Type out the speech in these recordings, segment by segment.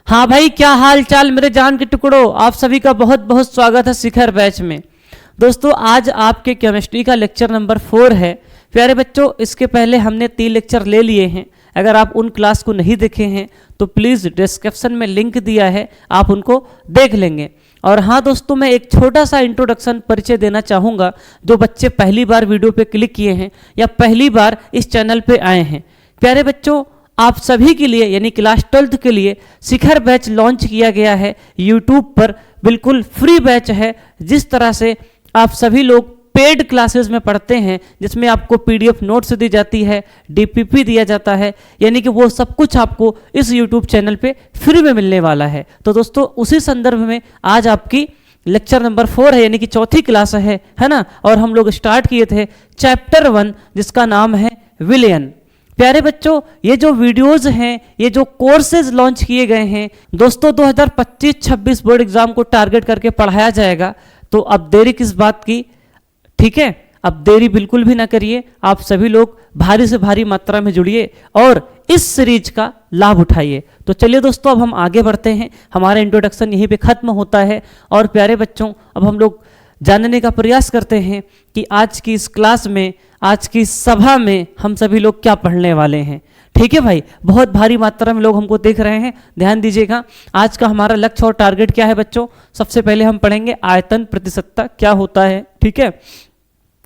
हाँ भाई, क्या हाल चाल मेरे जान के टुकड़ों। आप सभी का बहुत बहुत स्वागत है शिखर बैच में। दोस्तों, आज आपके केमिस्ट्री का लेक्चर नंबर 4 है। प्यारे बच्चों, इसके पहले हमने 3 लेक्चर ले लिए हैं। अगर आप उन क्लास को नहीं देखे हैं तो प्लीज़ डिस्क्रिप्शन में लिंक दिया है, आप उनको देख लेंगे। और हाँ दोस्तों, मैं एक छोटा सा इंट्रोडक्शन परिचय देना चाहूँगा। जो बच्चे पहली बार वीडियो पे क्लिक किए हैं या पहली बार इस चैनल पे आए हैं, प्यारे बच्चों, आप सभी के लिए यानी क्लास 12th के लिए शिखर बैच लॉन्च किया गया है यूट्यूब पर। बिल्कुल फ्री बैच है। जिस तरह से आप सभी लोग पेड क्लासेस में पढ़ते हैं, जिसमें आपको पीडीएफ नोट्स दी जाती है, डीपीपी दिया जाता है, यानी कि वो सब कुछ आपको इस यूट्यूब चैनल पे फ्री में मिलने वाला है। तो दोस्तों, उसी संदर्भ में आज आपकी लेक्चर नंबर 4 है, यानी कि चौथी क्लास है ना। और हम लोग स्टार्ट किए थे चैप्टर 1, जिसका नाम है विलयन। प्यारे बच्चों, ये जो वीडियोस हैं, ये जो कोर्सेज लॉन्च किए गए हैं दोस्तों, 2025-26 बोर्ड एग्जाम को टारगेट करके पढ़ाया जाएगा। तो अब देरी किस बात की, ठीक है। अब देरी बिल्कुल भी ना करिए। आप सभी लोग भारी से भारी मात्रा में जुड़िए और इस सीरीज का लाभ उठाइए। तो चलिए दोस्तों, अब हम आगे बढ़ते हैं। हमारा इंट्रोडक्शन यहीं पे खत्म होता है। और प्यारे बच्चों, अब हम लोग जानने का प्रयास करते हैं कि आज की इस क्लास में, आज की इस सभा में हम सभी लोग क्या पढ़ने वाले हैं। ठीक है भाई, बहुत भारी मात्रा में लोग हमको देख रहे हैं, ध्यान दीजिएगा। आज का हमारा लक्ष्य और टारगेट क्या है बच्चों? सबसे पहले हम पढ़ेंगे आयतन प्रतिशतता क्या होता है, ठीक है।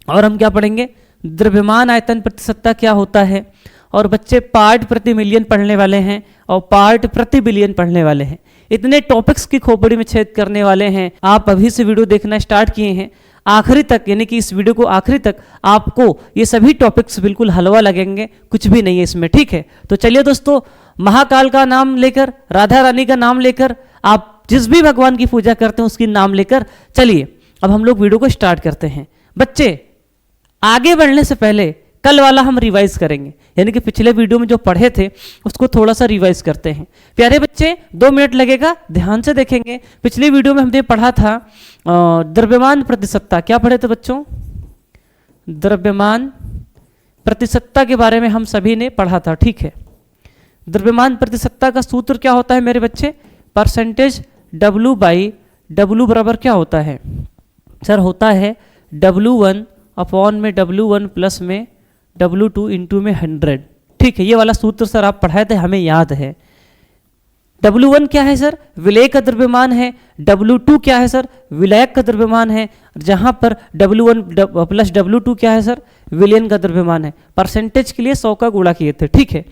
और हम क्या पढ़ेंगे? द्रव्यमान आयतन प्रतिशतता क्या होता है। और बच्चे पार्ट प्रति मिलियन पढ़ने वाले हैं और पार्ट प्रति बिलियन पढ़ने वाले हैं। इतने टॉपिक्स की खोपड़ी में छेद करने वाले हैं। आप अभी से वीडियो देखना स्टार्ट किए हैं, आखिरी तक, यानी कि इस वीडियो को आखिरी तक आपको ये सभी टॉपिक्स बिल्कुल हलवा लगेंगे, कुछ भी नहीं है इसमें, ठीक है। तो चलिए दोस्तों, महाकाल का नाम लेकर, राधा रानी का नाम लेकर, आप जिस भी भगवान की पूजा करते हैं उसकी नाम लेकर चलिए अब हम लोग वीडियो को स्टार्ट करते हैं। बच्चे, आगे बढ़ने से पहले कल वाला हम रिवाइज करेंगे, यानी कि पिछले वीडियो में जो पढ़े थे उसको थोड़ा सा रिवाइज करते हैं। प्यारे बच्चे, 2 मिनट लगेगा, ध्यान से देखेंगे। पिछली वीडियो में हमने पढ़ा था द्रव्यमान प्रतिशतता। क्या पढ़े थे बच्चों? द्रव्यमान प्रतिशतता के बारे में हम सभी ने पढ़ा था, ठीक है। द्रव्यमान प्रतिशतता का सूत्र क्या होता है मेरे बच्चे? परसेंटेज W/W बराबर क्या होता है सर? होता है W1 अपॉन में W1 प्लस में W2 इंटू में 100, ठीक है। ये वाला सूत्र सर आप पढ़ाए थे, हमें याद है। W1 क्या है सर? विलेय का द्रव्यमान है। W2 क्या है सर? विलायक का द्रव्यमान है। जहां पर W1 प्लस W2 क्या है सर? विलयन का द्रव्यमान है। परसेंटेज के लिए 100 का गुणा किए थे, ठीक है।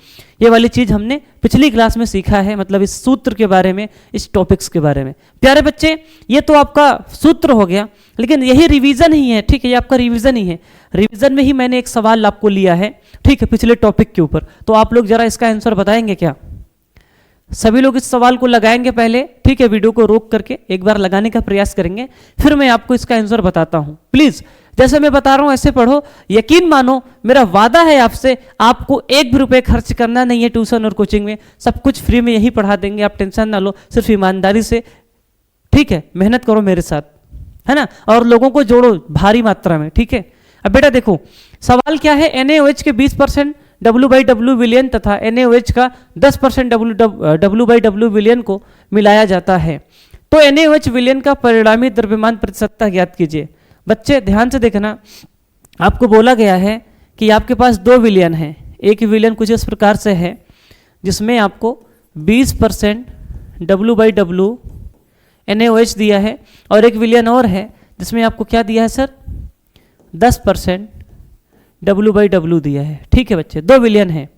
ये वाली चीज हमने पिछली क्लास में सीखा है, मतलब इस सूत्र के बारे में, इस टॉपिक्स के बारे में। प्यारे बच्चे, ये तो आपका सूत्र हो गया, लेकिन यही रिवीजन ही है, ठीक है। ये आपका रिवीजन ही है। रिवीजन में ही मैंने एक सवाल आपको लिया है, ठीक है, पिछले टॉपिक के ऊपर। तो आप लोग जरा इसका आंसर बताएंगे क्या? सभी लोग इस सवाल को लगाएंगे पहले, ठीक है। वीडियो को रोक करके एक बार लगाने का प्रयास करेंगे, फिर मैं आपको इसका आंसर बताता हूं। प्लीज, जैसे मैं बता रहा हूं ऐसे पढ़ो। यकीन मानो, मेरा वादा है आपसे, आपको 1 भी रुपये खर्च करना नहीं है ट्यूशन और कोचिंग में। सब कुछ फ्री में यही पढ़ा देंगे, आप टेंशन ना लो। सिर्फ ईमानदारी से, ठीक है, मेहनत करो मेरे साथ, है ना। और लोगों को जोड़ो भारी मात्रा में, ठीक है। अब बेटा देखो, सवाल क्या है? NaOH के 20% W/W विलयन तथा NaOH का 10% W/W विलयन को मिलाया जाता है। तो NaOH विलयन का परिणामी द्रव्यमान प्रतिशतता ज्ञात कीजिए। बच्चे ध्यान से देखना, आपको बोला गया है कि आपके पास 2 विलयन है। एक विलयन कुछ इस प्रकार से है, जिसमें आपको 20% W/W NaOH दिया है, और एक विलयन और है जिसमें आपको क्या दिया है सर? 10% W/W दिया है, ठीक है बच्चे। 2 विलयन है।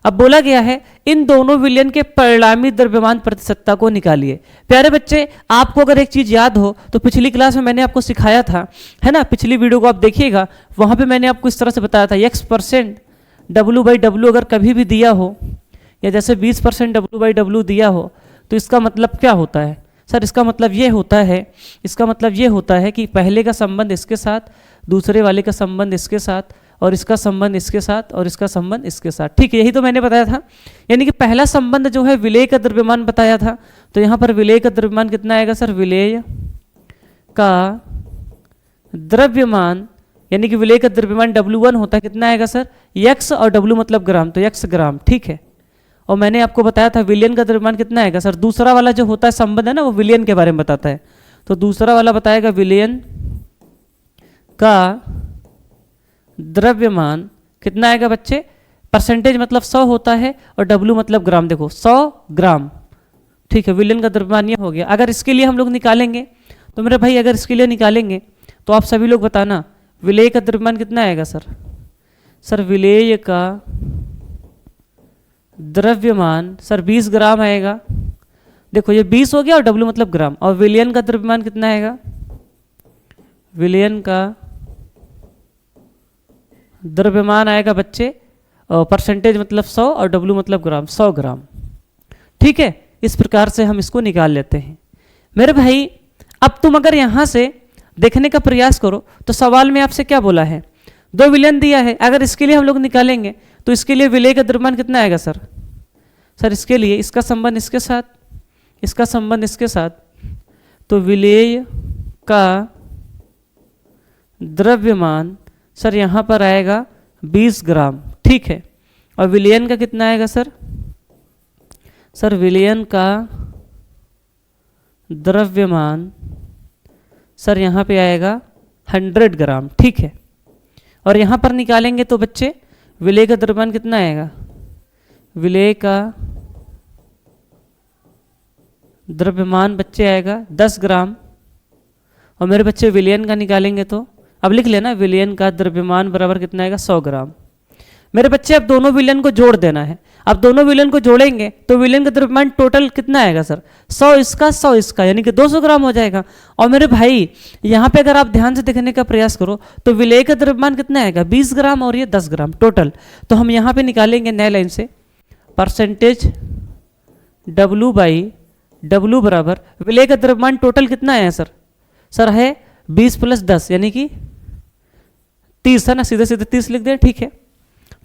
अब बोला गया है इन दोनों विलयन के परिणामी द्रव्यमान प्रतिशतता को निकालिए। प्यारे बच्चे, आपको अगर एक चीज याद हो तो पिछली क्लास में मैंने आपको सिखाया था, है ना। पिछली वीडियो को आप देखिएगा, वहां पे मैंने आपको इस तरह से बताया था, X% W/W अगर कभी भी दिया हो, या जैसे 20% W/W दिया हो, तो इसका मतलब क्या होता है सर? इसका मतलब ये होता है कि पहले का संबंध इसके साथ, दूसरे वाले का संबंध इसके साथ, और इसका संबंध इसके साथ, और इसका संबंध इसके साथ, ठीक है। यही तो मैंने बताया था। यानी कि पहला संबंध जो है विलेय का द्रव्यमान बताया था, तो यहाँ पर विलेय का द्रव्यमान कितना आएगा सर? विलेय का द्रव्यमान, यानी कि विलेय का द्रव्यमान W1 होता है, कितना आएगा सर? X, और W मतलब ग्राम, तो X ग्राम, ठीक है। और मैंने आपको बताया था विलयन का द्रव्यमान कितना आएगा सर। दूसरा वाला जो होता है संबंध है ना, वो विलयन के बारे में बताता है। तो दूसरा वाला बताएगा विलयन का द्रव्यमान कितना आएगा बच्चे। परसेंटेज मतलब 100 होता है और W मतलब ग्राम। देखो 100 ग्राम, ठीक है। विलयन का द्रव्यमान ये हो गया। अगर इसके लिए हम लोग निकालेंगे तो मेरे भाई, अगर इसके लिए निकालेंगे तो आप सभी लोग बताना विलेय का द्रव्यमान कितना आएगा सर। सर विलेय का द्रव्यमान सर 20 ग्राम आएगा। देखो ये 20 हो गया और W मतलब ग्राम। और विलयन का द्रव्यमान कितना आएगा। विलयन का द्रव्यमान आएगा बच्चे, परसेंटेज मतलब 100 और W मतलब ग्राम, 100 ग्राम, ठीक है। इस प्रकार से हम इसको निकाल लेते हैं मेरे भाई। अब तुम अगर यहाँ से देखने का प्रयास करो तो सवाल में आपसे क्या बोला है, 2 विलयन दिया है। अगर इसके लिए हम लोग निकालेंगे तो इसके लिए विलेय का द्रव्यमान कितना आएगा सर। सर इसके लिए इसका संबंध इसके साथ, इसका संबंध इसके साथ, तो विलेय का द्रव्यमान सर यहाँ पर आएगा 20 ग्राम, ठीक है। और विलयन का कितना आएगा सर। सर विलयन का द्रव्यमान सर यहाँ पे आएगा 100 ग्राम, ठीक है। और यहाँ पर निकालेंगे तो बच्चे विलेय का द्रव्यमान कितना आएगा। विलेय का द्रव्यमान बच्चे आएगा 10 ग्राम। और मेरे बच्चे विलयन का निकालेंगे तो अब लिख लेना, विलयन का द्रव्यमान बराबर कितना आएगा 100 ग्राम। मेरे बच्चे अब दोनों विलयन को जोड़ देना है। अब दोनों विलयन को जोड़ेंगे तो विलयन का द्रव्यमान टोटल कितना आएगा सर, 100 इसका 100 इसका, यानी कि 200 ग्राम हो जाएगा। और मेरे भाई यहाँ पे अगर आप ध्यान से देखने का प्रयास करो तो विलेय का द्रव्यमान कितना आएगा 20 ग्राम और ये 10 ग्राम टोटल। तो हम यहाँ पे निकालेंगे नए लाइन से परसेंटेज W बाई W बराबर विलेय का द्रव्यमान टोटल कितना आया सर। सर है 20 + 10 यानी कि 30 है ना, सीधे सीधे 30 लिख दें, ठीक है,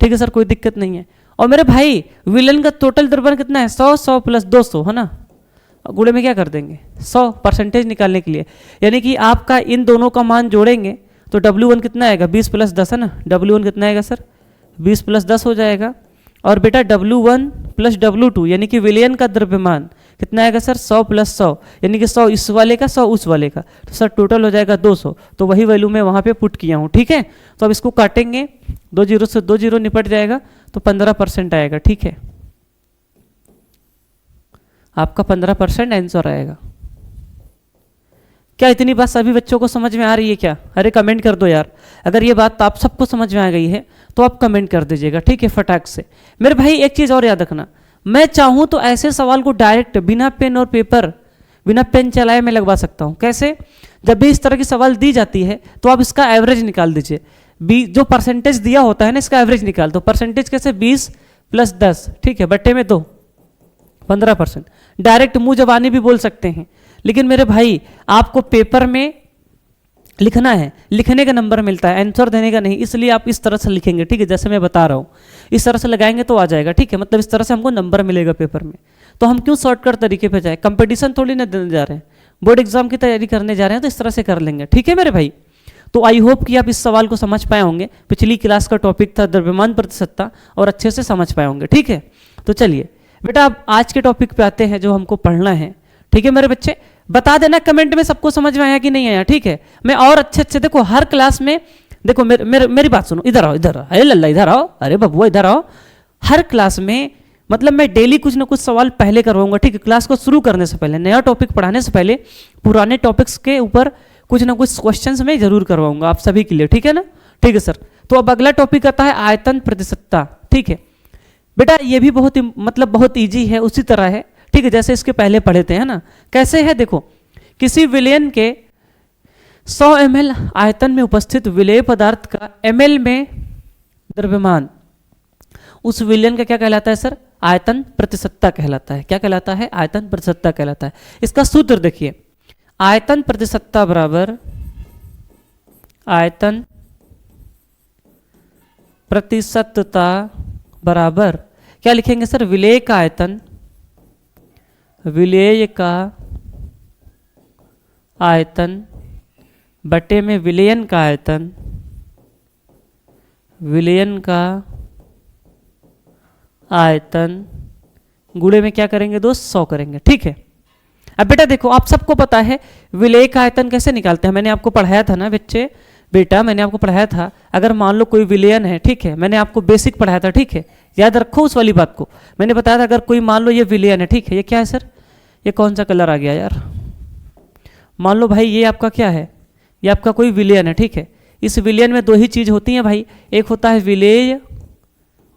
ठीक है सर, कोई दिक्कत नहीं है। और मेरे भाई विलयन का टोटल द्रव्यमान कितना है 100 100 + 200 है ना, गुणे में क्या कर देंगे 100 परसेंटेज निकालने के लिए। यानी कि आपका इन दोनों का मान जोड़ेंगे तो W1 कितना आएगा 20 + 10 है ना, W1 कितना आएगा सर 20 + 10 हो जाएगा। और बेटा W1 + W2 यानी कि विलयन का द्रव्यमान कितना आएगा सर 100 + 100 यानी कि 100 इस वाले का 100 उस वाले का, तो सर टोटल हो जाएगा 200। तो वही वैल्यू मैं वहाँ पे पुट किया हूँ, ठीक है। तो अब इसको काटेंगे, 2 जीरो से 2 जीरो निपट जाएगा तो 15% आएगा, ठीक है। आपका 15% आंसर आएगा। क्या इतनी बात सभी बच्चों को समझ में आ रही है क्या। अरे कमेंट कर दो यार, अगर ये बात आप सबको समझ में आ गई है तो आप कमेंट कर दीजिएगा, ठीक है, फटाक से। मेरे भाई एक चीज़ और याद रखना, मैं चाहूँ तो ऐसे सवाल को डायरेक्ट बिना पेन और पेपर, बिना पेन चलाए मैं लगवा सकता हूँ। कैसे, जब भी इस तरह की सवाल दी जाती है तो आप इसका एवरेज निकाल दीजिए। जो परसेंटेज दिया होता है ना, इसका एवरेज निकाल दो। परसेंटेज कैसे 20 + 10, ठीक है, बट्टे में 2, 15%। डायरेक्ट मुंह जबानी भी बोल सकते हैं, लेकिन मेरे भाई आपको पेपर में लिखना है, लिखने का नंबर मिलता है, आंसर देने का नहीं। इसलिए आप इस तरह से लिखेंगे, ठीक है, जैसे मैं बता रहा हूँ इस तरह से लगाएंगे तो आ जाएगा, ठीक है। मतलब इस तरह से हमको नंबर मिलेगा पेपर में। तो हम क्यों शॉर्टकट तरीके पे जाए, कंपटीशन थोड़ी ना देने जा रहे हैं, बोर्ड एग्जाम की तैयारी करने जा रहे हैं, तो इस तरह से कर लेंगे, ठीक है मेरे भाई। तो आई होप कि आप इस सवाल को समझ पाए होंगे। पिछली क्लास का टॉपिक था द्रव्यमान प्रतिशतता, और अच्छे से समझ पाए होंगे, ठीक है। तो चलिए बेटा अब आज के टॉपिक पे आते हैं जो हमको पढ़ना है, ठीक है मेरे बच्चे। बता देना कमेंट में सबको समझ में आया कि नहीं आया, ठीक है। मैं और अच्छे अच्छे, देखो हर क्लास में, देखो मेरी बात सुनो, इधर आओ, इधर आओ, अरे लल्ला इधर आओ, अरे बबुआ इधर आओ। हर क्लास में मतलब मैं डेली कुछ ना कुछ सवाल पहले करवाऊंगा, ठीक है। क्लास को शुरू करने से पहले, नया टॉपिक पढ़ाने से पहले पुराने टॉपिक्स के ऊपर कुछ ना कुछ क्वेश्चंस मैं जरूर करवाऊंगा आप सभी के लिए, ठीक है ना, ठीक है सर। तो अब अगला टॉपिक आता है आयतन प्रतिशतता, ठीक है बेटा। ये भी बहुत मतलब बहुत ईजी है, उसी तरह है, ठीक है, जैसे इसके पहले पढ़े थे, है ना। कैसे है देखो, किसी विलयन के 100 ml आयतन में उपस्थित विलेय पदार्थ का ml में द्रव्यमान उस विलयन का क्या कहलाता है सर, आयतन प्रतिशतता कहलाता है। क्या कहलाता है, आयतन प्रतिशतता कहलाता है। इसका सूत्र देखिए, आयतन प्रतिशतता बराबर आयतन प्रतिशतता बराबर क्या लिखेंगे सर, विलेय का आयतन, विलेय का आयतन बटे में विलयन का आयतन, विलयन का आयतन गुणे में क्या करेंगे दोस्त, 100 करेंगे। ठीक है, अब बेटा देखो आप सबको पता है विलेय का आयतन कैसे निकालते हैं, मैंने आपको पढ़ाया था ना बच्चे, बेटा मैंने आपको पढ़ाया था, अगर मान लो कोई विलयन है, ठीक है, मैंने आपको बेसिक पढ़ाया था, ठीक है, याद रखो उस वाली बात को। मैंने बताया था अगर कोई मान लो ये विलयन है, ठीक है, ये क्या है सर, ये कौन सा कलर आ गया यार, मान लो भाई ये आपका क्या है, ये आपका कोई विलयन है, ठीक है। इस विलयन में दो ही चीज होती हैं भाई, एक होता है विलेय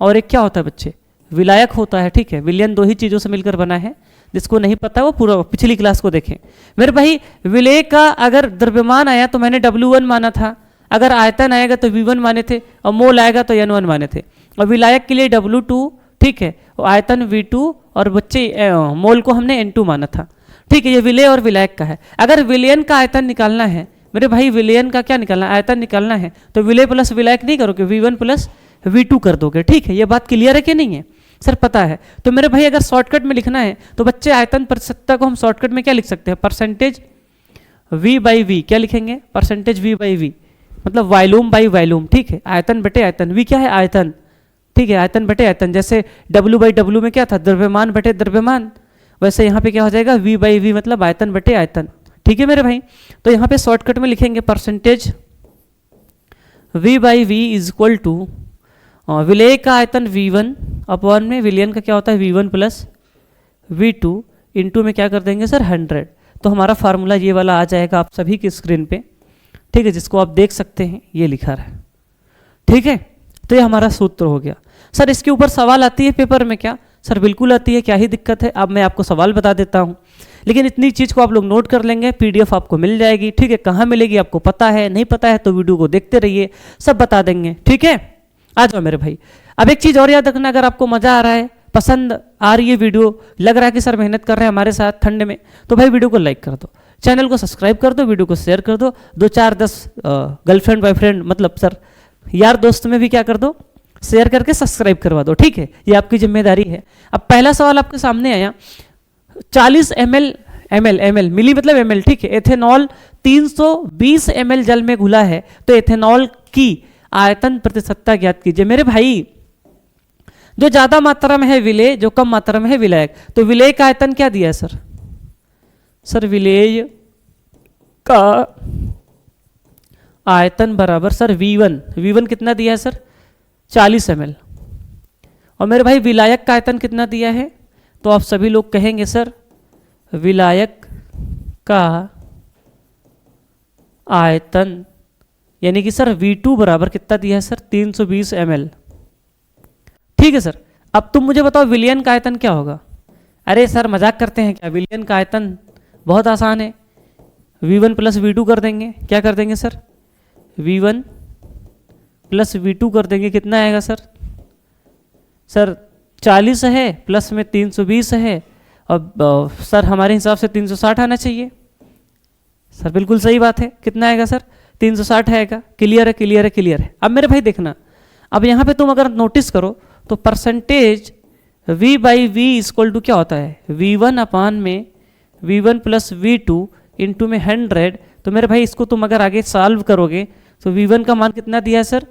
और एक क्या होता है बच्चे, विलायक होता है। ठीक है, विलयन दो ही चीजों से मिलकर बना है, जिसको नहीं पता वो पूरा पिछली क्लास को देखें। मेरे भाई विलेय का अगर द्रव्यमान आया तो मैंने W1 माना था, अगर आयतन आएगा तो V1 माने थे, और मोल आएगा तो N1 माने थे, और विलायक के लिए W2, ठीक है, और आयतन V2 और बच्चे मोल को हमने N2 माना था। ठीक है, ये विलेय और विलायक का है। अगर विलयन का आयतन निकालना है मेरे भाई, विलयन का क्या निकालना है, आयतन निकालना है, तो विलेय प्लस विलायक नहीं करोगे, V1 प्लस V2 कर दोगे। ठीक है, ये बात क्लियर है कि नहीं है सर, पता है। तो मेरे भाई अगर शॉर्टकट में लिखना है तो बच्चे आयतन प्रतिशतता को हम शॉर्टकट में क्या लिख सकते हैं, परसेंटेज V/V, क्या लिखेंगे, परसेंटेज V/V, मतलब वॉल्यूम बाई वॉल्यूम। ठीक है, आयतन बटे आयतन, V क्या है, आयतन, ठीक है, आयतन बटे आयतन। जैसे W/W में क्या था, द्रव्यमान बटे द्रव्यमान, वैसे यहाँ पे क्या हो जाएगा, V/V मतलब आयतन बटे आयतन। ठीक है मेरे भाई, तो यहाँ पे शॉर्टकट में लिखेंगे percentage V/V is equal to विलेय का आयतन V1 अपॉन में विलयन का क्या होता है V1 प्लस V2 इंटू में क्या कर देंगे सर 100। तो हमारा फार्मूला ये वाला आ जाएगा आप सभी की स्क्रीन पे, ठीक है, जिसको आप देख सकते हैं, ये लिखा रहा है। ठीक है, तो ये हमारा सूत्र हो गया। सर इसके ऊपर सवाल आती है पेपर में क्या, सर बिल्कुल आती है, क्या ही दिक्कत है। अब मैं आपको सवाल बता देता हूँ, लेकिन इतनी चीज़ को आप लोग नोट कर लेंगे, PDF आपको मिल जाएगी। ठीक है, कहाँ मिलेगी आपको पता है, नहीं पता है तो वीडियो को देखते रहिए, सब बता देंगे। ठीक है, आ जाओ मेरे भाई। अब एक चीज़ और याद रखना, अगर आपको मज़ा आ रहा है, पसंद आ रही है वीडियो, लग रहा है कि सर मेहनत कर रहे हैं हमारे साथ ठंड में, तो भाई वीडियो को लाइक कर दो, चैनल को सब्सक्राइब कर दो, वीडियो को शेयर कर दो, 2 4 10 गर्लफ्रेंड बॉयफ्रेंड मतलब सर यार दोस्त में भी क्या कर दो, शेयर करके सब्सक्राइब करवा दो। ठीक है, ये आपकी जिम्मेदारी है। अब पहला सवाल आपके सामने आया, 40 ml मिली मतलब ml, ठीक है, एथेनॉल 320 ml जल में घुला है, तो एथेनॉल की आयतन प्रतिशतता ज्ञात कीजिए। मेरे भाई जो ज्यादा मात्रा में है विलेय, जो कम मात्रा में है विलायक, तो विलेय का आयतन क्या दिया है सर, सर विलेय का आयतन बराबर सर V1 कितना दिया है सर 40 ml, और मेरे भाई विलायक का आयतन कितना दिया है, तो आप सभी लोग कहेंगे सर विलायक का आयतन यानी कि सर V2 बराबर कितना दिया है सर 320 ml। ठीक है सर, अब तुम मुझे बताओ विलयन का आयतन क्या होगा। अरे सर मजाक करते हैं क्या, विलयन का आयतन बहुत आसान है, V1 प्लस V2 कर देंगे, क्या कर देंगे सर V1 प्लस V2 कर देंगे, कितना आएगा सर, सर 40 है प्लस में 320 है, और सर हमारे हिसाब से 360 आना चाहिए। सर बिल्कुल सही बात है, कितना आएगा सर 360 आएगा। क्लियर है, क्लियर है, क्लियर है। अब मेरे भाई देखना, अब यहाँ पे तुम अगर नोटिस करो तो परसेंटेज V/V इक्वल टू क्या होता है, V1 अपान में V1 प्लस V2 इंटू में 100। तो मेरे भाई इसको तुम अगर आगे सॉल्व करोगे तो V1 का मान कितना दिया है सर,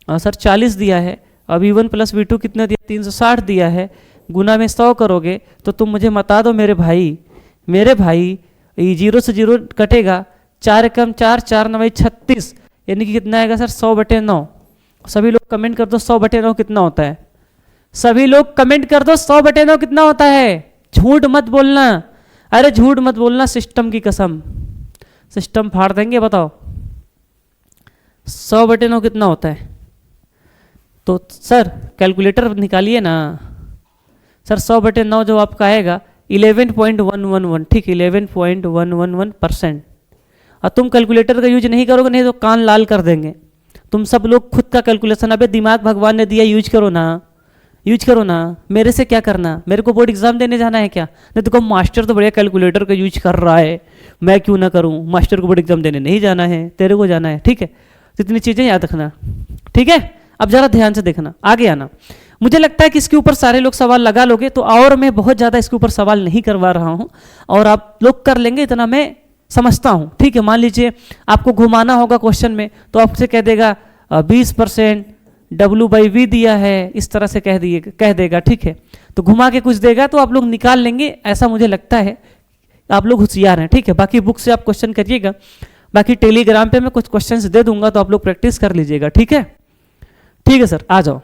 सर 40 दिया है, और V1 प्लस V2 कितना दिया 360 दिया है, गुना में 100 करोगे तो तुम मुझे बता दो मेरे भाई ये 0 से 0 कटेगा, 4 एकम 4, 4 9 36, यानी कि कितना आएगा सर 100/9। सभी लोग कमेंट कर दो 100/9 कितना होता है, सभी लोग कमेंट कर दो 100/9 कितना होता है। झूठ मत बोलना, अरे झूठ मत बोलना, सिस्टम की कसम, सिस्टम फाड़ देंगे। बताओ 100/9 कितना होता है, तो सर कैलकुलेटर निकालिए ना सर। 100/9 जो आपका आएगा 11.111, ठीक, 11.111%। और तुम कैलकुलेटर का यूज नहीं करोगे, नहीं तो कान लाल कर देंगे तुम सब लोग। खुद का कैलकुलेशन, अबे दिमाग भगवान ने दिया, यूज करो ना, यूज करो ना। मेरे से क्या करना, मेरे को बोर्ड एग्जाम देने जाना है क्या, नहीं तो मास्टर तो बढ़िया कैलकुलेटर का यूज कर रहा है, मैं क्यों ना करूं। मास्टर को बोर्ड एग्जाम देने नहीं जाना है, तेरे को जाना है। ठीक है, तो इतनी चीज़ें याद रखना। ठीक है, अब जरा ध्यान से देखना, आगे आना। मुझे लगता है कि इसके ऊपर सारे लोग सवाल लगा लोगे, तो और मैं बहुत ज़्यादा इसके ऊपर सवाल नहीं करवा रहा हूँ, और आप लोग कर लेंगे इतना मैं समझता हूँ। ठीक है, मान लीजिए आपको घुमाना होगा क्वेश्चन में, तो आपसे कह देगा 20%, W/V दिया है, इस तरह से कह देगा, ठीक है। तो घुमा के कुछ देगा तो आप लोग निकाल लेंगे, ऐसा मुझे लगता है। आप लोग होशियार हैं, ठीक है। बाकी बुक से आप क्वेश्चन करिएगा, बाकी टेलीग्राम पे मैं कुछ क्वेश्चंस दे दूंगा तो आप लोग प्रैक्टिस कर लीजिएगा, ठीक है। ठीक है सर, आ जाओ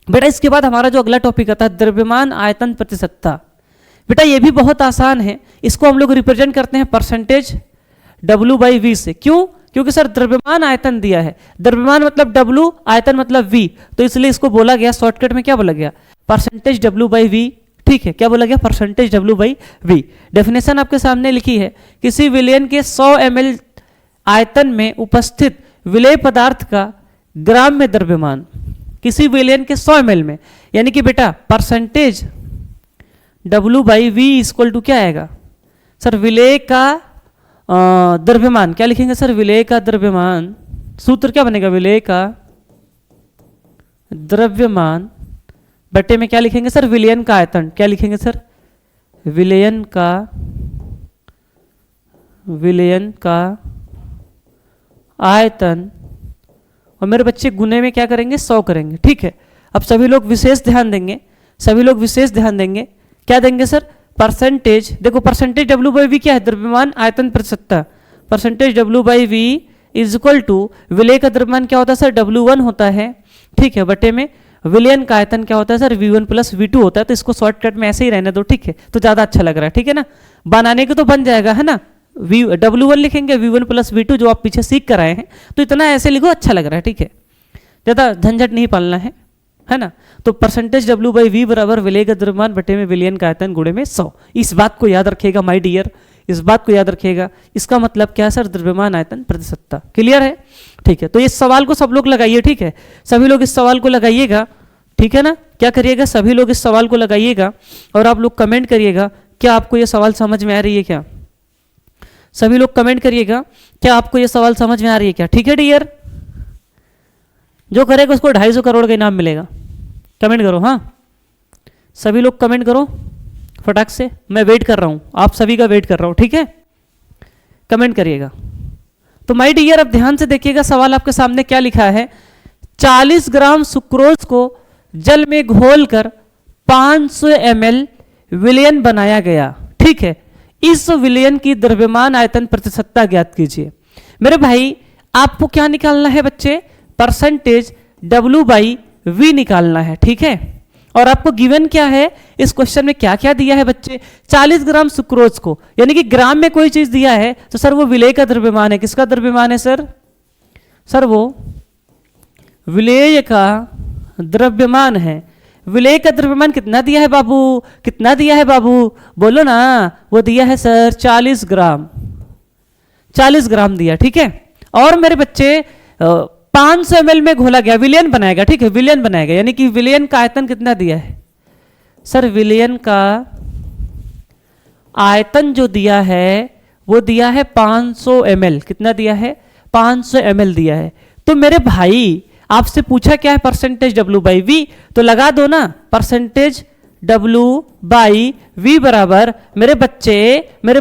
बेटा। इसके बाद हमारा जो अगला टॉपिक आता है द्रव्यमान आयतन प्रतिशतता। बेटा ये भी बहुत आसान है, इसको हम लोग रिप्रेजेंट करते हैं परसेंटेज W/V से। क्यों? क्योंकि सर द्रव्यमान आयतन दिया है, द्रव्यमान मतलब W, आयतन मतलब V, तो इसलिए इसको बोला गया शॉर्टकट में, क्या बोला गया? परसेंटेज W/V, ठीक है। क्या बोला गया? Percentage W/V। डेफिनेशन आपके सामने लिखी है, किसी विलयन के 100 ml आयतन में उपस्थित विलेय पदार्थ का ग्राम में द्रव्यमान, किसी विलयन के 100 ml में, यानी कि बेटा परसेंटेज W/V इक्वल टू क्या आएगा सर? विलेय का द्रव्यमान। क्या लिखेंगे सर? विलेय का द्रव्यमान। सूत्र क्या बनेगा? विलेय का द्रव्यमान बटे में क्या लिखेंगे सर? विलयन का आयतन। क्या लिखेंगे सर? विलयन का आयतन। और मेरे बच्चे गुने में क्या करेंगे? 100 करेंगे, ठीक है। अब सभी लोग विशेष ध्यान देंगे, सभी लोग विशेष ध्यान देंगे। क्या देंगे सर? परसेंटेज। देखो परसेंटेज W/V क्या है? द्रव्यमान आयतन प्रतिशतता। Percentage W/V is equal to विलेय का द्रव्यमान क्या होता है सर? W1 होता है, ठीक है, बटे में विलयन का आयतन क्या होता है सर? V1 + V2 होता है। तो इसको शॉर्टकट में ऐसे ही रहने दो, ठीक है, तो ज्यादा अच्छा लग रहा है, ठीक है ना। बनाने के तो बन जाएगा, है ना। W1 लिखेंगे, V1 + V2 जो आप पीछे सीख कर आए हैं, तो इतना ऐसे लिखो, अच्छा लग रहा है, ठीक है, ज्यादा झंझट नहीं पालना है ना। तो परसेंटेज W/V बराबर विलेय का द्रव्यमान बटे में विलयन का आयतन गुणे में 100। इस बात को याद रखिएगा माय डियर, इस बात को याद रखिएगा। इसका मतलब क्या है सर? द्रव्यमान आयतन प्रतिशतता। क्लियर है? ठीक है। तो इस सवाल को सब लोग लगाइए, ठीक है, सभी लोग इस सवाल को लगाइएगा, ठीक है ना। क्या करिएगा? सभी लोग इस सवाल को लगाइएगा और आप लोग कमेंट करिएगा, क्या आपको यह सवाल समझ में आ रही है क्या? सभी लोग कमेंट करिएगा, क्या आपको यह सवाल समझ में आ रही है क्या? ठीक है डियर, जो करेगा उसको 250 करोड़ का इनाम मिलेगा। कमेंट करो, हाँ सभी लोग कमेंट करो फटाक से, मैं वेट कर रहा हूं, आप सभी का वेट कर रहा हूं, ठीक है, कमेंट करिएगा। तो माय डियर अब ध्यान से देखिएगा, सवाल आपके सामने क्या लिखा है। 40 ग्राम सुक्रोज को जल में घोलकर 500 ml विलयन बनाया गया, ठीक है। इस विलयन की द्रव्यमान आयतन प्रतिशतता ज्ञात कीजिए। मेरे भाई आपको क्या निकालना है बच्चे? परसेंटेज W/V निकालना है, ठीक है। और आपको गिवन क्या है इस क्वेश्चन में? क्या क्या दिया है बच्चे? 40 ग्राम सुक्रोज को, यानी कि ग्राम में कोई चीज दिया है तो सर वो विलेय का द्रव्यमान है। किसका द्रव्यमान है सर? सर वो विलेय का द्रव्यमान है। विलेय का द्रव्यमान कितना दिया है बाबू? कितना दिया है बाबू? बोलो ना। वो दिया है सर 40 ग्राम, 40 ग्राम दिया, ठीक है। और मेरे बच्चे 500 ml में घोला गया, विलयन बनाएगा, ठीक है, विलयन बनाएगा, यानी कि विलयन का आयतन कितना दिया है सर? विलयन का आयतन जो दिया है वो दिया है 500 ml। कितना दिया है? 500 ml दिया है। तो मेरे भाई आपसे पूछा क्या है? परसेंटेज W/V, तो लगा दो ना, परसेंटेज W/V बराबर मेरे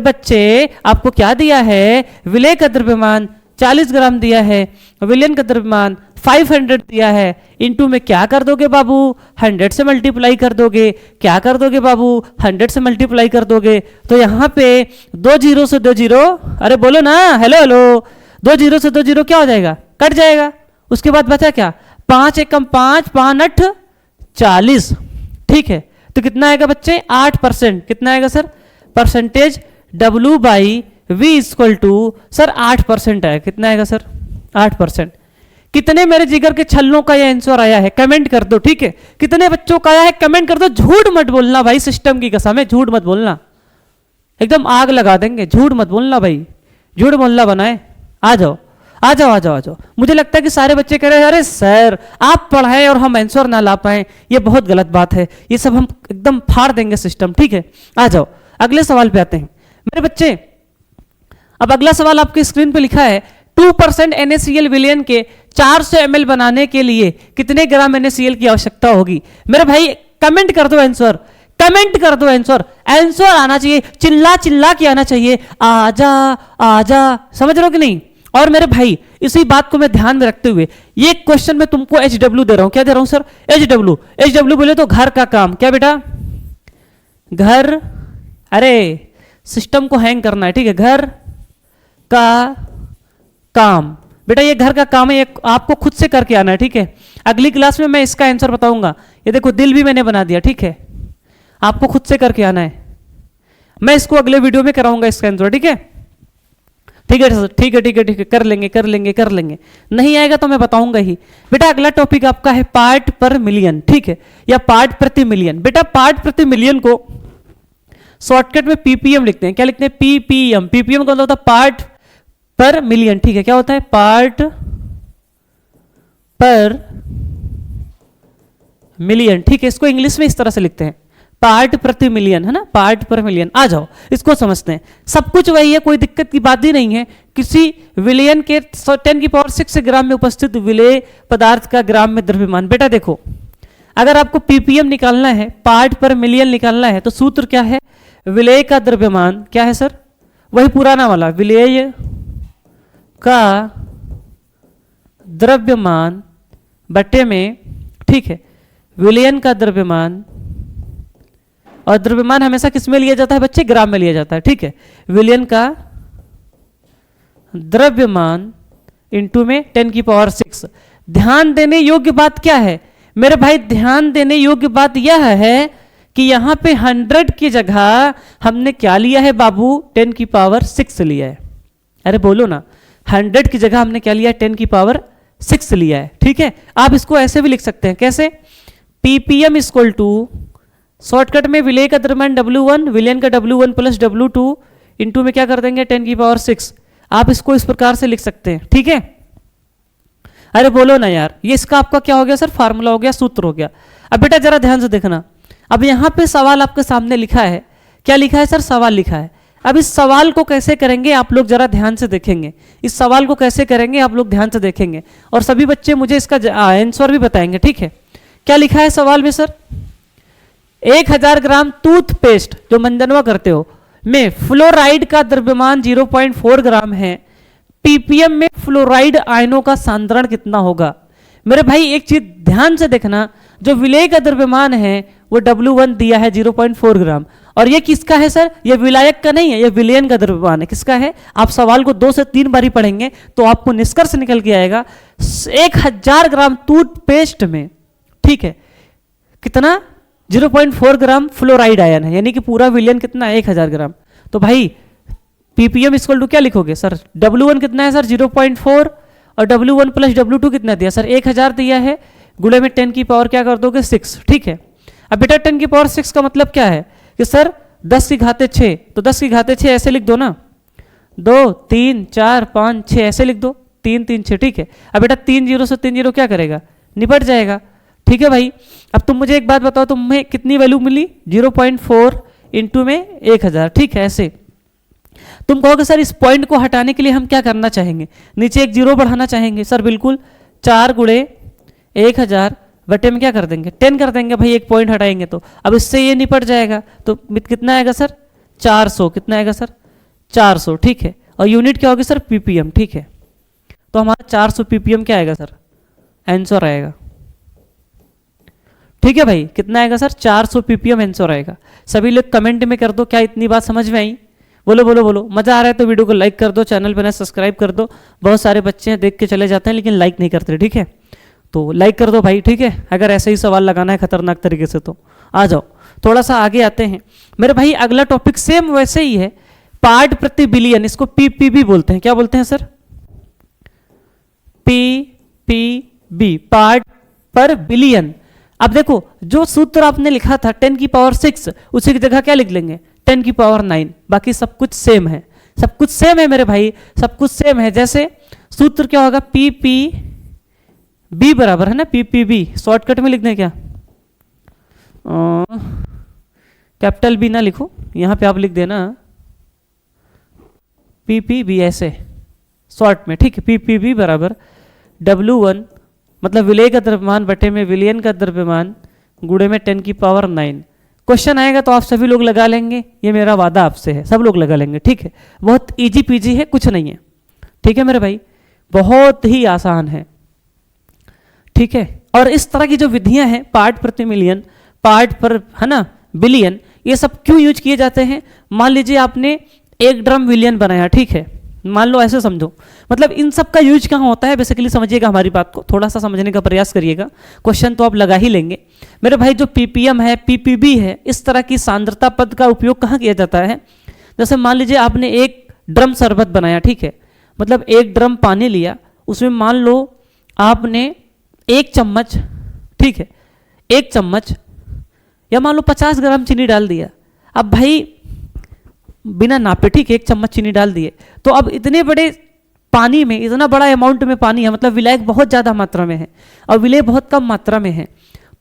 बच्चे आपको क्या दिया है? विलेय का द्रव्यमान 40 ग्राम दिया है, विलयन का द्रव्यमान 500 दिया है। इनटू में क्या कर दोगे बाबू? 100 से मल्टीप्लाई कर दोगे। क्या कर दोगे बाबू? 100 से मल्टीप्लाई कर दोगे। तो यहाँ पे 2 0 से 2 0, अरे बोलो ना, हेलो हेलो, 2 0 से 2 0 क्या हो जाएगा? कट जाएगा। उसके बाद बचा क्या? 5 एकम 5, 5 8 40, ठीक है। तो कितना आएगा बच्चे? 8%। कितना आएगा sir? Percentage W/V equal to sir 8% आएगा। कितना आएगा सर? 8%। कितने मेरे जिगर के छल्लों का यह आंसर आया है? कमेंट कर दो, ठीक है। कितने बच्चों का आया है? कमेंट कर दो। झूठ मत बोलना भाई, सिस्टम की कसम है, झूठ मत बोलना, एकदम आग लगा देंगे। झूठ मत बोलना भाई, झूठ मोहल्ला बनाए। आ जाओ आ जाओ आ जाओ आ जाओ। मुझे लगता है कि सारे बच्चे कह रहे हैं अरे सर आप पढ़ाएं और हम आंसर ना ला पाए, ये बहुत गलत बात है, ये सब हम एकदम फाड़ देंगे सिस्टम, ठीक है। आ जाओ अगले सवाल पे आते हैं मेरे बच्चे। अब अगला सवाल आपके स्क्रीन पे लिखा है 2% NaCl विलयन के 400 ml बनाने के लिए कितने ग्राम NaCl की आवश्यकता होगी? मेरे भाई कमेंट कर दो आंसर, कमेंट कर दो आंसर, आंसर आना चाहिए, चिल्ला चिल्ला के आना चाहिए, आजा आजा, समझ रहे हो कि नहीं? और मेरे भाई इसी बात को मैं ध्यान में रखते हुए ये क्वेश्चन में तुमको एच डब्ल्यू दे रहा हूं। क्या दे रहा हूं sir? H W. H W बोले तो घर का काम। क्या बेटा? घर, अरे सिस्टम को हैंग करना है, ठीक है, घर का काम। बेटा ये घर का काम है, ये आपको खुद से करके आना है, ठीक है। अगली क्लास में मैं इसका आंसर बताऊंगा। ये देखो दिल भी मैंने बना दिया, ठीक है, आपको खुद से करके आना है। मैं इसको अगले वीडियो में कराऊंगा इसका आंसर, ठीक है। ठीक है सर, ठीक है ठीक है ठीक है, कर लेंगे कर लेंगे कर लेंगे। नहीं आएगा तो मैं बताऊंगा ही। बेटा अगला टॉपिक आपका है पार्ट पर मिलियन, ठीक है, या पार्ट प्रति मिलियन। बेटा पार्ट प्रति मिलियन को शॉर्टकट में पीपीएम लिखते हैं। क्या लिखते हैं? पीपीएम। पीपीएम का मतलब होता है पार्ट पर मिलियन, ठीक है। क्या होता है? पार्ट पर मिलियन, ठीक है। इसको इंग्लिश में इस तरह से लिखते हैं, पार्ट प्रति मिलियन, है ना, पार्ट पर मिलियन। आ जाओ इसको समझते हैं। सब कुछ वही है, कोई दिक्कत की बात ही नहीं है। किसी विलयन के 10⁶ ग्राम में उपस्थित विलेय पदार्थ का ग्राम में द्रव्यमान। बेटा देखो अगर आपको पीपीएम निकालना है, पार्ट पर मिलियन निकालना है, तो सूत्र क्या है? विलेय का द्रव्यमान। क्या है सर? वही पुराना वाला, विलेय का द्रव्यमान बट्टे में, ठीक है, विलयन का द्रव्यमान। और द्रव्यमान हमेशा किस में लिया जाता है बच्चे? ग्राम में लिया जाता है, ठीक है। विलयन का द्रव्यमान इंटू में 10⁶। ध्यान देने योग्य बात क्या है मेरे भाई? ध्यान देने योग्य बात यह है कि यहां पे 100 की जगह हमने क्या लिया है बाबू? 10⁶ लिया है। अरे बोलो ना, 100 की जगह हमने क्या लिया है? 10⁶ लिया है, ठीक है। आप इसको ऐसे भी लिख सकते हैं। कैसे? पीपीएम इक्वल टू शॉर्टकट में विलेय का द्रव्यमान W1, विलयन का W1 प्लस W2 इंटू में क्या कर देंगे? 10⁶। आप इसको इस प्रकार से लिख सकते हैं, ठीक है। अरे बोलो ना यार, ये इसका आपका क्या हो गया सर? फार्मूला हो गया, सूत्र हो गया। अब बेटा जरा ध्यान से देखना, अब यहां पे सवाल आपके सामने लिखा है। क्या लिखा है सर? सवाल लिखा है। अब इस सवाल को कैसे करेंगे आप लोग जरा ध्यान से देखेंगे। इस सवाल को कैसे करेंगे आप लोग ध्यान से देखेंगे, और सभी बच्चे मुझे इसका आंसर भी बताएंगे, ठीक है। क्या लिखा है सवाल में सर? 1000 ग्राम टूथपेस्ट जो मंजनवा करते हो में फ्लोराइड का द्रव्यमान 0.4 ग्राम है। पीपीएम में फ्लोराइड आयनों का सांद्रण कितना होगा? मेरे भाई एक चीज ध्यान से देखना, जो विलेय का द्रव्यमान है वो W1 दिया है 0.4 ग्राम, और ये किसका है सर? ये विलायक का नहीं है, ये विलयन का द्रव्यमान है। किसका है? आप सवाल को 2 से 3 बारी पढ़ेंगे तो आपको निष्कर्ष निकल के आएगा। 1000 ग्राम टूथपेस्ट में, ठीक है, कितना? 0.4 ग्राम फ्लोराइड आयन है, यानी कि पूरा विलयन कितना है? 1000 ग्राम। तो भाई पीपीएम इक्वल टू क्या लिखोगे सर? W1 कितना है सर? 0.4, और W1 प्लस W2 कितना दिया सर? 1000 दिया है, गुणे में 10 की पावर क्या कर दोगे? 6, ठीक है। अब बेटा 10 की पावर 6 का मतलब क्या है कि सर 10 की घाते 6, तो 10 की घाते 6 ऐसे लिख दो ना, 2 3 4 5 6 ऐसे लिख दो, 3 3 6, ठीक है। अब बेटा 3 0 से 3 0 क्या करेगा? निपट जाएगा, ठीक है भाई। अब तुम मुझे एक बात बताओ, तुम्हें कितनी वैल्यू मिली? 0.4 इंटू में 1000, ठीक है। ऐसे तुम कहोगे सर इस पॉइंट को हटाने के लिए हम क्या करना चाहेंगे? नीचे एक 0 बढ़ाना चाहेंगे। सर बिल्कुल, 4 गुणे 1000 बटे में क्या कर देंगे? 10 कर देंगे भाई, एक पॉइंट हटाएंगे तो। अब इससे ये निपट जाएगा, तो कितना आएगा सर? 400। कितना आएगा सर? 400, ठीक है। और यूनिट क्या होगी सर? पीपीएम, ठीक है। तो हमारा 400 पीपीएम क्या आएगा सर? आंसर आएगा, ठीक है भाई। कितना आएगा सर? 400 पीपीएम आंसर आएगा। सभी लोग कमेंट में कर दो क्या इतनी बात समझ में आई? बोलो बोलो बोलो। मजा आ रहा है तो वीडियो को लाइक कर दो, चैनल पर सब्सक्राइब कर दो। बहुत सारे बच्चे हैं देख के चले जाते हैं लेकिन लाइक नहीं करते, ठीक है। तो लाइक कर दो भाई, ठीक है। अगर ऐसे ही सवाल लगाना है खतरनाक तरीके से तो आ जाओ। थोड़ा सा आगे आते हैं मेरे भाई। अगला टॉपिक सेम वैसे ही है, पार्ट प्रति बिलियन। इसको पीपीबी बोलते हैं। क्या बोलते हैं सर? पीपीबी, पार्ट पर बिलियन। अब देखो जो सूत्र आपने लिखा था 10⁶, उसी की जगह क्या लिख लेंगे? 10⁹। बाकी सब कुछ सेम है, सब कुछ सेम है मेरे भाई, सब कुछ सेम है। जैसे सूत्र क्या होगा? पीपीबी बराबर है ना, पीपीबी शॉर्टकट में लिख दें क्या? कैपिटल बी ना लिखो, यहां पे आप लिख देना पीपीबी ऐसे शॉर्ट में, ठीक है। पीपीबी बराबर W1 मतलब विलेय का द्रव्यमान बटे में विलयन का द्रव्यमान गुणे में 10⁹। क्वेश्चन आएगा तो आप सभी लोग लगा लेंगे, ये मेरा वादा आपसे है, सब लोग लगा लेंगे, ठीक है। बहुत इजी पीजी है, कुछ नहीं है, ठीक है मेरे भाई। बहुत ही आसान है, ठीक है। और इस तरह की जो विधियां हैं, पार्ट प्रति मिलियन, पार्ट पर, है ना, बिलियन, ये सब क्यों यूज किए जाते हैं? मान लीजिए आपने 1 ड्रम विलियन बनाया, ठीक है, मान लो, ऐसे समझो, मतलब इन सब का यूज कहाँ होता है, बेसिकली समझिएगा हमारी बात को, थोड़ा सा समझने का प्रयास करिएगा, क्वेश्चन तो आप लगा ही लेंगे मेरे भाई। जो पीपीएम है, पीपीबी है, इस तरह की सांद्रता पद का उपयोग कहाँ किया जाता है? जैसे मान लीजिए आपने 1 ड्रम शरबत बनाया, ठीक है, मतलब 1 ड्रम पानी लिया, उसमें मान लो आपने 1 चम्मच, ठीक है, 1 चम्मच या मान लो 50 ग्राम चीनी डाल दिया। अब भाई बिना नापे, ठीक है, 1 चम्मच चीनी डाल दिए, तो अब इतने बड़े पानी में, इतना बड़ा अमाउंट में पानी है, मतलब विलायक बहुत ज़्यादा मात्रा में है और विलेय बहुत कम मात्रा में है।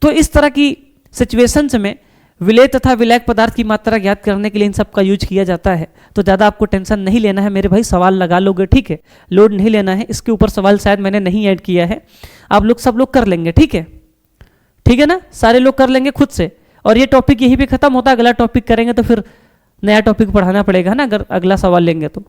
तो इस तरह की सिचुएशंस में विलेय तथा विलायक पदार्थ की मात्रा ज्ञात करने के लिए इन सब का यूज किया जाता है। तो ज़्यादा आपको टेंशन नहीं लेना है मेरे भाई, सवाल लगा लोगे, ठीक है, लोड नहीं लेना है, इसके ऊपर सवाल शायद मैंने नहीं ऐड किया है, आप लोग सब लोग कर लेंगे, ठीक है, ठीक है ना, सारे लोग कर लेंगे खुद से। और ये टॉपिक यहीं पे खत्म होता है, अगला टॉपिक करेंगे तो फिर नया टॉपिक पढ़ाना पड़ेगा ना, अगर अगला सवाल लेंगे तो।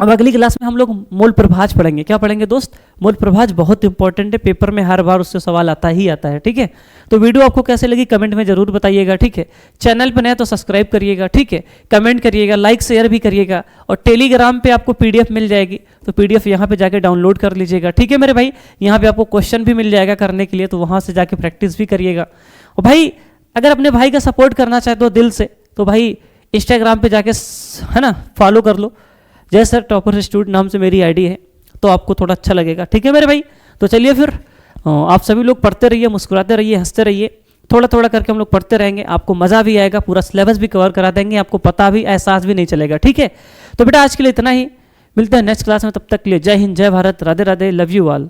अब अगली क्लास में हम लोग मूल प्रभाज पढ़ेंगे। क्या पढ़ेंगे दोस्त? मूल प्रभाज बहुत इंपॉर्टेंट है, पेपर में हर बार उससे सवाल आता ही आता है, ठीक है। तो वीडियो आपको कैसे लगी कमेंट में जरूर बताइएगा, ठीक है। चैनल पर नया तो सब्सक्राइब करिएगा, ठीक है, कमेंट करिएगा, लाइक शेयर भी करिएगा, और टेलीग्राम पे आपको पीडीएफ मिल जाएगी, तो पीडीएफ यहाँ पे जाके डाउनलोड कर लीजिएगा, ठीक है मेरे भाई। यहाँ पे आपको क्वेश्चन भी मिल जाएगा करने के लिए, तो वहाँ से जाके प्रैक्टिस भी करिएगा। और भाई अगर अपने भाई का सपोर्ट करना चाहे तो दिल से, तो भाई इंस्टाग्राम पे जाके, है ना, फॉलो कर लो, जय सर टॉपर इंस्टीट्यूट नाम से मेरी आईडी है, तो आपको थोड़ा अच्छा लगेगा, ठीक है मेरे भाई। तो चलिए फिर आप सभी लोग पढ़ते रहिए, मुस्कुराते रहिए, हंसते रहिए, थोड़ा थोड़ा करके हम लोग पढ़ते रहेंगे, आपको मज़ा भी आएगा, पूरा सिलेबस भी कवर करा देंगे, आपको पता भी, एहसास भी नहीं चलेगा, ठीक है। तो बेटा आज के लिए इतना ही, मिलते हैं नेक्स्ट क्लास में, तब तक के लिए जय हिंद, जय Bharat, Radhe Radhe, love you all.